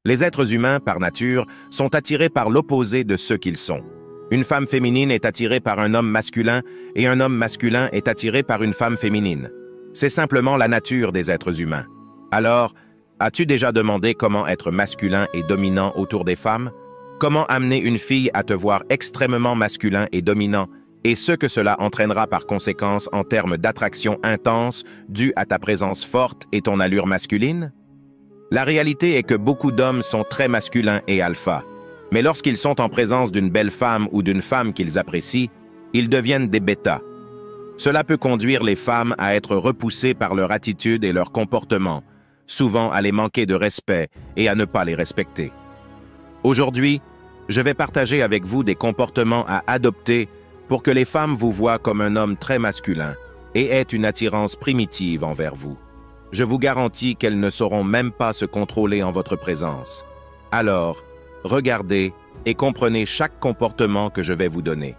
Les êtres humains, par nature, sont attirés par l'opposé de ce qu'ils sont. Une femme féminine est attirée par un homme masculin et un homme masculin est attiré par une femme féminine. C'est simplement la nature des êtres humains. Alors, as-tu déjà demandé comment être masculin et dominant autour des femmes? Comment amener une fille à te voir extrêmement masculin et dominant et ce que cela entraînera par conséquence en termes d'attraction intense due à ta présence forte et ton allure masculine? La réalité est que beaucoup d'hommes sont très masculins et alpha, mais lorsqu'ils sont en présence d'une belle femme ou d'une femme qu'ils apprécient, ils deviennent des bêtas. Cela peut conduire les femmes à être repoussées par leur attitude et leur comportement, souvent à les manquer de respect et à ne pas les respecter. Aujourd'hui, je vais partager avec vous des comportements à adopter pour que les femmes vous voient comme un homme très masculin et aient une attirance primitive envers vous. Je vous garantis qu'elles ne sauront même pas se contrôler en votre présence. Alors, regardez et comprenez chaque comportement que je vais vous donner.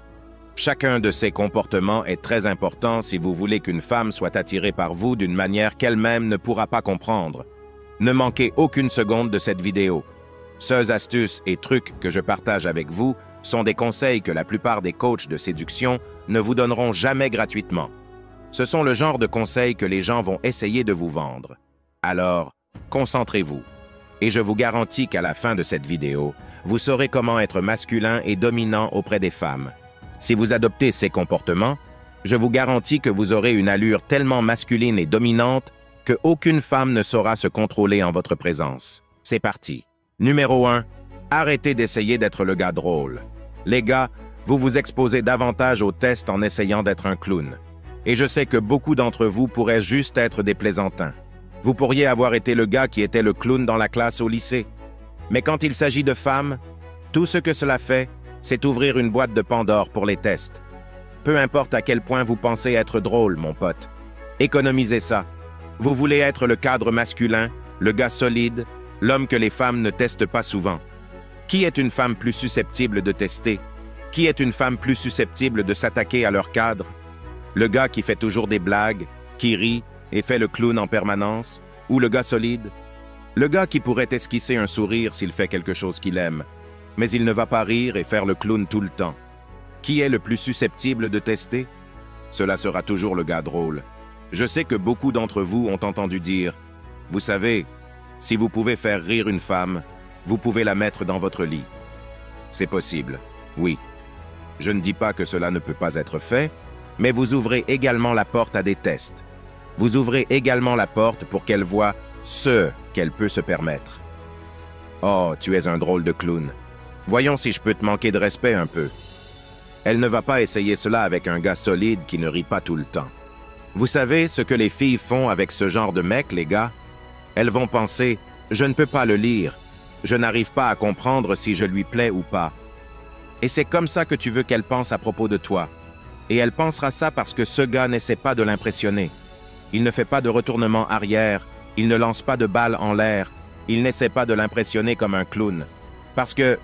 Chacun de ces comportements est très important si vous voulez qu'une femme soit attirée par vous d'une manière qu'elle-même ne pourra pas comprendre. Ne manquez aucune seconde de cette vidéo. Ces astuces et trucs que je partage avec vous sont des conseils que la plupart des coachs de séduction ne vous donneront jamais gratuitement. Ce sont le genre de conseils que les gens vont essayer de vous vendre. Alors, concentrez-vous. Et je vous garantis qu'à la fin de cette vidéo, vous saurez comment être masculin et dominant auprès des femmes. Si vous adoptez ces comportements, je vous garantis que vous aurez une allure tellement masculine et dominante qu'aucune femme ne saura se contrôler en votre présence. C'est parti. Numéro 1. Arrêtez d'essayer d'être le gars drôle. Les gars, vous vous exposez davantage au test en essayant d'être un clown. Et je sais que beaucoup d'entre vous pourraient juste être des plaisantins. Vous pourriez avoir été le gars qui était le clown dans la classe au lycée. Mais quand il s'agit de femmes, tout ce que cela fait, c'est ouvrir une boîte de Pandore pour les tests. Peu importe à quel point vous pensez être drôle, mon pote. Économisez ça. Vous voulez être le cadre masculin, le gars solide, l'homme que les femmes ne testent pas souvent. Qui est une femme plus susceptible de tester? Qui est une femme plus susceptible de s'attaquer à leur cadre? Le gars qui fait toujours des blagues, qui rit et fait le clown en permanence? Ou le gars solide? Le gars qui pourrait esquisser un sourire s'il fait quelque chose qu'il aime, mais il ne va pas rire et faire le clown tout le temps. Qui est le plus susceptible de tester? Cela sera toujours le gars drôle. Je sais que beaucoup d'entre vous ont entendu dire « Vous savez, si vous pouvez faire rire une femme, vous pouvez la mettre dans votre lit. » C'est possible, oui. Je ne dis pas que cela ne peut pas être fait, mais vous ouvrez également la porte à des tests. Vous ouvrez également la porte pour qu'elle voie ce qu'elle peut se permettre. Oh, tu es un drôle de clown. Voyons si je peux te manquer de respect un peu. Elle ne va pas essayer cela avec un gars solide qui ne rit pas tout le temps. Vous savez ce que les filles font avec ce genre de mec, les gars? Elles vont penser « Je ne peux pas le lire. Je n'arrive pas à comprendre si je lui plais ou pas. » Et c'est comme ça que tu veux qu'elle pense à propos de toi. Et elle pensera ça parce que ce gars n'essaie pas de l'impressionner. Il ne fait pas de retournement arrière, il ne lance pas de balles en l'air, il n'essaie pas de l'impressionner comme un clown. Parce que,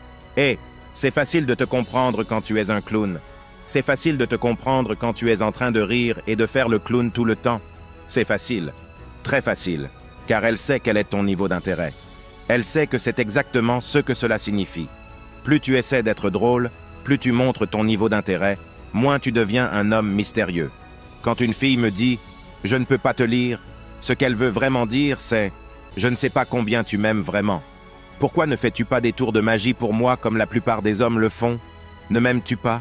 c'est facile de te comprendre quand tu es un clown. C'est facile de te comprendre quand tu es en train de rire et de faire le clown tout le temps. C'est facile, très facile, car elle sait quel est ton niveau d'intérêt. Elle sait que c'est exactement ce que cela signifie. Plus tu essaies d'être drôle, plus tu montres ton niveau d'intérêt, moins tu deviens un homme mystérieux. Quand une fille me dit « Je ne peux pas te lire », ce qu'elle veut vraiment dire, c'est « Je ne sais pas combien tu m'aimes vraiment. Pourquoi ne fais-tu pas des tours de magie pour moi comme la plupart des hommes le font? Ne m'aimes-tu pas ?»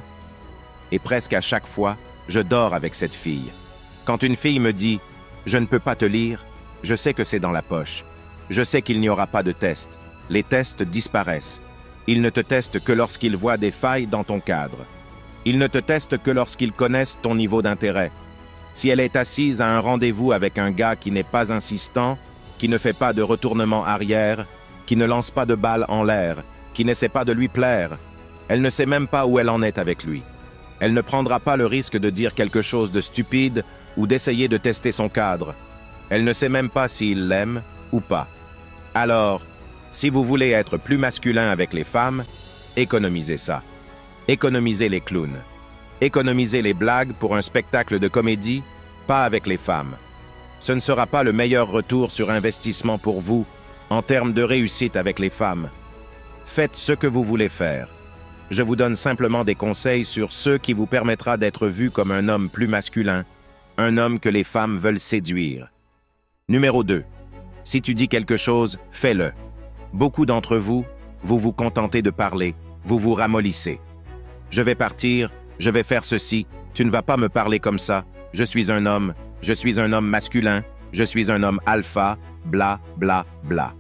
Et presque à chaque fois, je dors avec cette fille. Quand une fille me dit « Je ne peux pas te lire », je sais que c'est dans la poche. Je sais qu'il n'y aura pas de test. Les tests disparaissent. Ils ne te testent que lorsqu'ils voient des failles dans ton cadre. Ils ne te testent que lorsqu'ils connaissent ton niveau d'intérêt. Si elle est assise à un rendez-vous avec un gars qui n'est pas insistant, qui ne fait pas de retournement arrière, qui ne lance pas de balles en l'air, qui n'essaie pas de lui plaire, elle ne sait même pas où elle en est avec lui. Elle ne prendra pas le risque de dire quelque chose de stupide ou d'essayer de tester son cadre. Elle ne sait même pas s'il l'aime ou pas. Alors, si vous voulez être plus masculin avec les femmes, économisez ça. Économisez les clowns. Économisez les blagues pour un spectacle de comédie, pas avec les femmes. Ce ne sera pas le meilleur retour sur investissement pour vous, En termes de réussite avec les femmes, faites ce que vous voulez faire. Je vous donne simplement des conseils sur ce qui vous permettra d'être vu comme un homme plus masculin, un homme que les femmes veulent séduire. Numéro 2. Si tu dis quelque chose, fais-le. Beaucoup d'entre vous, vous vous contentez de parler, vous vous ramollissez. Je vais partir, je vais faire ceci, tu ne vas pas me parler comme ça, je suis un homme masculin, je suis un homme alpha, bla, bla, bla.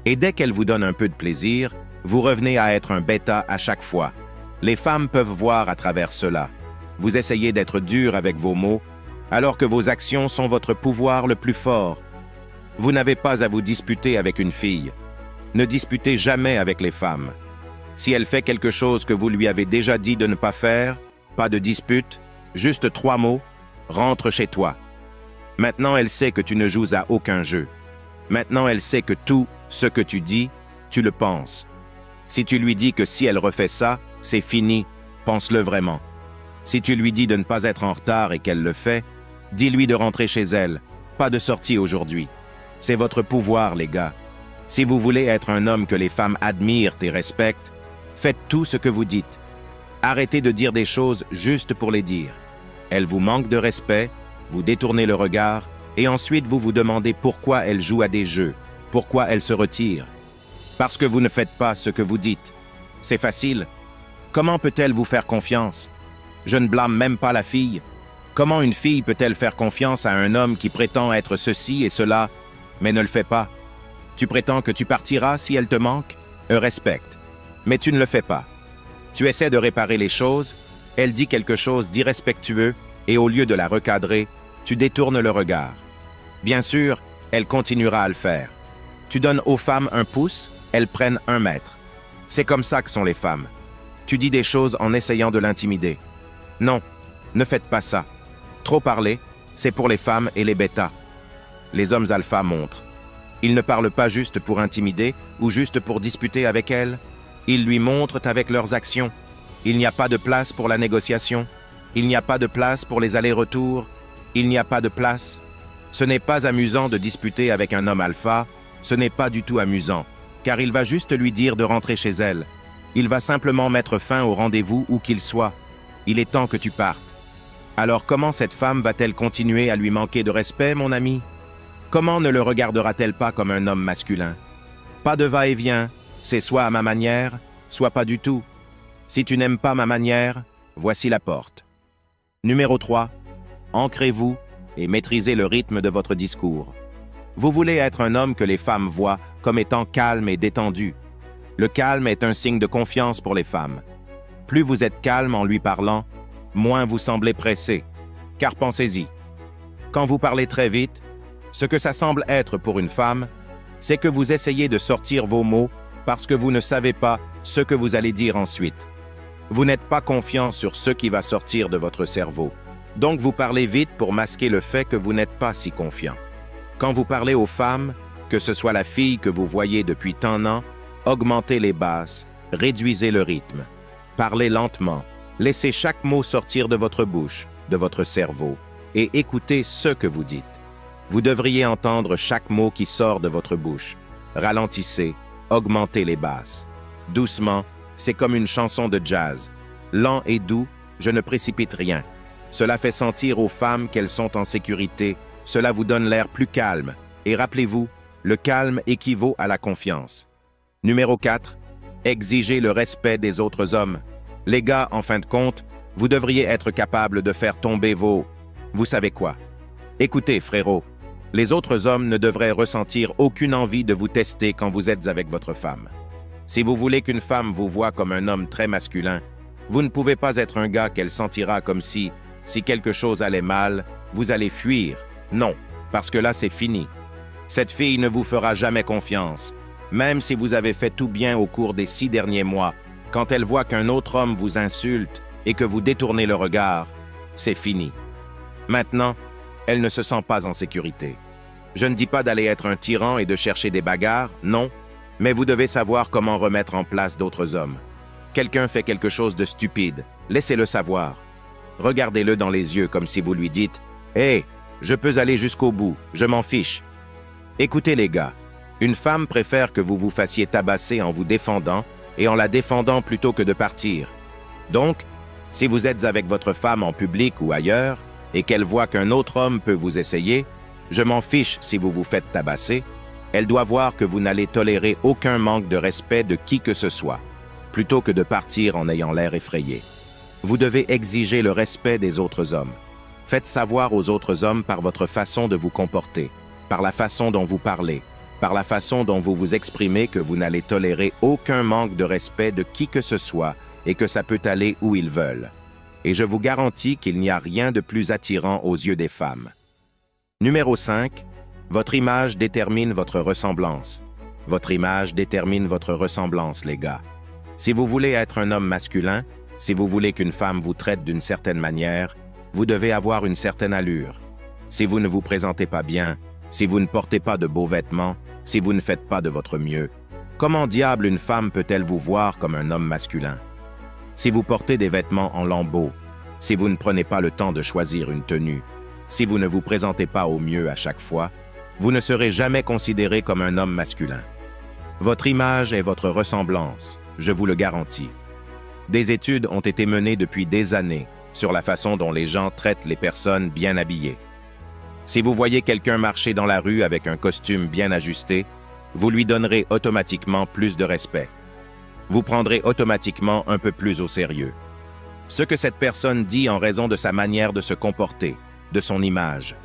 Et dès qu'elle vous donne un peu de plaisir, vous revenez à être un bêta à chaque fois. Les femmes peuvent voir à travers cela. Vous essayez d'être dur avec vos mots, alors que vos actions sont votre pouvoir le plus fort. Vous n'avez pas à vous disputer avec une fille. Ne disputez jamais avec les femmes. Si elle fait quelque chose que vous lui avez déjà dit de ne pas faire, pas de dispute, juste 3 mots, rentre chez toi. Maintenant, elle sait que tu ne joues à aucun jeu. Maintenant, elle sait que tout ce que tu dis, tu le penses. Si tu lui dis que si elle refait ça, c'est fini, pense-le vraiment. Si tu lui dis de ne pas être en retard et qu'elle le fait, dis-lui de rentrer chez elle, pas de sortie aujourd'hui. C'est votre pouvoir, les gars. Si vous voulez être un homme que les femmes admirent et respectent, faites tout ce que vous dites. Arrêtez de dire des choses juste pour les dire. Elle vous manque de respect, vous détournez le regard, et ensuite vous vous demandez pourquoi elle joue à des jeux, pourquoi elle se retire. Parce que vous ne faites pas ce que vous dites. C'est facile. Comment peut-elle vous faire confiance? Je ne blâme même pas la fille. Comment une fille peut-elle faire confiance à un homme qui prétend être ceci et cela, mais ne le fait pas? Tu prétends que tu partiras si elle te manque? Respecte. Mais tu ne le fais pas. Tu essaies de réparer les choses, elle dit quelque chose d'irrespectueux, et au lieu de la recadrer, tu détournes le regard. Bien sûr, elle continuera à le faire. Tu donnes aux femmes un pouce, elles prennent 1 mètre. C'est comme ça que sont les femmes. Tu dis des choses en essayant de l'intimider. Non, ne faites pas ça. Trop parler, c'est pour les femmes et les bêtas. Les hommes alpha montrent. Ils ne parlent pas juste pour intimider ou juste pour disputer avec elles. Ils lui montrent avec leurs actions. Il n'y a pas de place pour la négociation. Il n'y a pas de place pour les allers-retours. Il n'y a pas de place. Ce n'est pas amusant de disputer avec un homme alpha. Ce n'est pas du tout amusant, car il va juste lui dire de rentrer chez elle. Il va simplement mettre fin au rendez-vous où qu'il soit. Il est temps que tu partes. Alors comment cette femme va-t-elle continuer à lui manquer de respect, mon ami? Comment ne le regardera-t-elle pas comme un homme masculin? Pas de va-et-vient, c'est soit à ma manière, soit pas du tout. Si tu n'aimes pas ma manière, voici la porte. Numéro 3. Ancrez-vous et maîtrisez le rythme de votre discours. Vous voulez être un homme que les femmes voient comme étant calme et détendu. Le calme est un signe de confiance pour les femmes. Plus vous êtes calme en lui parlant, moins vous semblez pressé. Car pensez-y, quand vous parlez très vite, ce que ça semble être pour une femme, c'est que vous essayez de sortir vos mots parce que vous ne savez pas ce que vous allez dire ensuite. Vous n'êtes pas confiant sur ce qui va sortir de votre cerveau. Donc vous parlez vite pour masquer le fait que vous n'êtes pas si confiant. Quand vous parlez aux femmes, que ce soit la fille que vous voyez depuis tant d'années, augmentez les basses, réduisez le rythme. Parlez lentement, laissez chaque mot sortir de votre bouche, de votre cerveau, et écoutez ce que vous dites. Vous devriez entendre chaque mot qui sort de votre bouche. Ralentissez, augmentez les basses. Doucement, c'est comme une chanson de jazz. Lent et doux, je ne précipite rien. Cela fait sentir aux femmes qu'elles sont en sécurité. Cela vous donne l'air plus calme. Et rappelez-vous, le calme équivaut à la confiance. Numéro 4. Exigez le respect des autres hommes. Les gars, en fin de compte, vous devriez être capable de faire tomber vos... Vous savez quoi? Écoutez, frérot, les autres hommes ne devraient ressentir aucune envie de vous tester quand vous êtes avec votre femme. Si vous voulez qu'une femme vous voie comme un homme très masculin, vous ne pouvez pas être un gars qu'elle sentira comme si quelque chose allait mal, vous allez fuir. Non, parce que là, c'est fini. Cette fille ne vous fera jamais confiance. Même si vous avez fait tout bien au cours des 6 derniers mois, quand elle voit qu'un autre homme vous insulte et que vous détournez le regard, c'est fini. Maintenant, elle ne se sent pas en sécurité. Je ne dis pas d'aller être un tyran et de chercher des bagarres, non, mais vous devez savoir comment remettre en place d'autres hommes. Quelqu'un fait quelque chose de stupide, laissez-le savoir. Regardez-le dans les yeux comme si vous lui dites « Hé, je peux aller jusqu'au bout, je m'en fiche. » Écoutez les gars, Une femme préfère que vous vous fassiez tabasser en vous défendant et en la défendant plutôt que de partir. Donc, si vous êtes avec votre femme en public ou ailleurs et qu'elle voit qu'un autre homme peut vous essayer, je m'en fiche si vous vous faites tabasser, elle doit voir que vous n'allez tolérer aucun manque de respect de qui que ce soit, plutôt que de partir en ayant l'air effrayé. Vous devez exiger le respect des autres hommes. Faites savoir aux autres hommes par votre façon de vous comporter, par la façon dont vous parlez, par la façon dont vous vous exprimez que vous n'allez tolérer aucun manque de respect de qui que ce soit et que ça peut aller où ils veulent. Et je vous garantis qu'il n'y a rien de plus attirant aux yeux des femmes. Numéro 5. Votre image détermine votre ressemblance. Votre image détermine votre ressemblance, les gars. Si vous voulez être un homme masculin, si vous voulez qu'une femme vous traite d'une certaine manière, vous devez avoir une certaine allure. Si vous ne vous présentez pas bien, si vous ne portez pas de beaux vêtements, si vous ne faites pas de votre mieux, comment diable une femme peut-elle vous voir comme un homme masculin? Si vous portez des vêtements en lambeaux, si vous ne prenez pas le temps de choisir une tenue, si vous ne vous présentez pas au mieux à chaque fois, vous ne serez jamais considéré comme un homme masculin. Votre image est votre ressemblance, je vous le garantis. Des études ont été menées depuis des années sur la façon dont les gens traitent les personnes bien habillées. Si vous voyez quelqu'un marcher dans la rue avec un costume bien ajusté, vous lui donnerez automatiquement plus de respect. Vous prendrez automatiquement un peu plus au sérieux. Ce que cette personne dit en raison de sa manière de se comporter, de son image.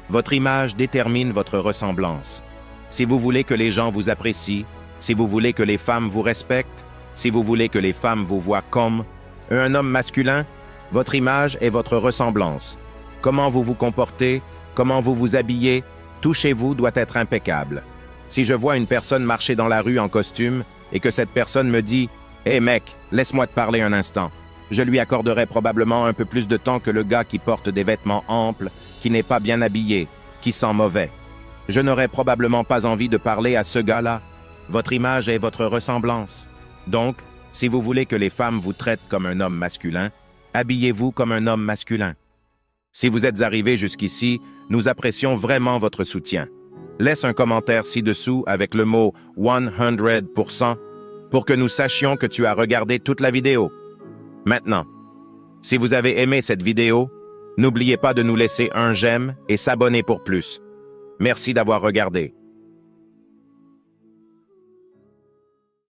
Votre image détermine votre ressemblance. Si vous voulez que les gens vous apprécient, si vous voulez que les femmes vous respectent, si vous voulez que les femmes vous voient comme un homme masculin, votre image est votre ressemblance. Comment vous vous comportez, comment vous vous habillez, tout chez vous doit être impeccable. Si je vois une personne marcher dans la rue en costume et que cette personne me dit « Hé mec, laisse-moi te parler un instant », je lui accorderai probablement un peu plus de temps que le gars qui porte des vêtements amples, qui n'est pas bien habillé, qui sent mauvais. Je n'aurais probablement pas envie de parler à ce gars-là. Votre image est votre ressemblance. Donc, si vous voulez que les femmes vous traitent comme un homme masculin, habillez-vous comme un homme masculin. Si vous êtes arrivé jusqu'ici, nous apprécions vraiment votre soutien. Laisse un commentaire ci-dessous avec le mot 100% pour que nous sachions que tu as regardé toute la vidéo. Maintenant, si vous avez aimé cette vidéo, n'oubliez pas de nous laisser un j'aime et s'abonner pour plus. Merci d'avoir regardé.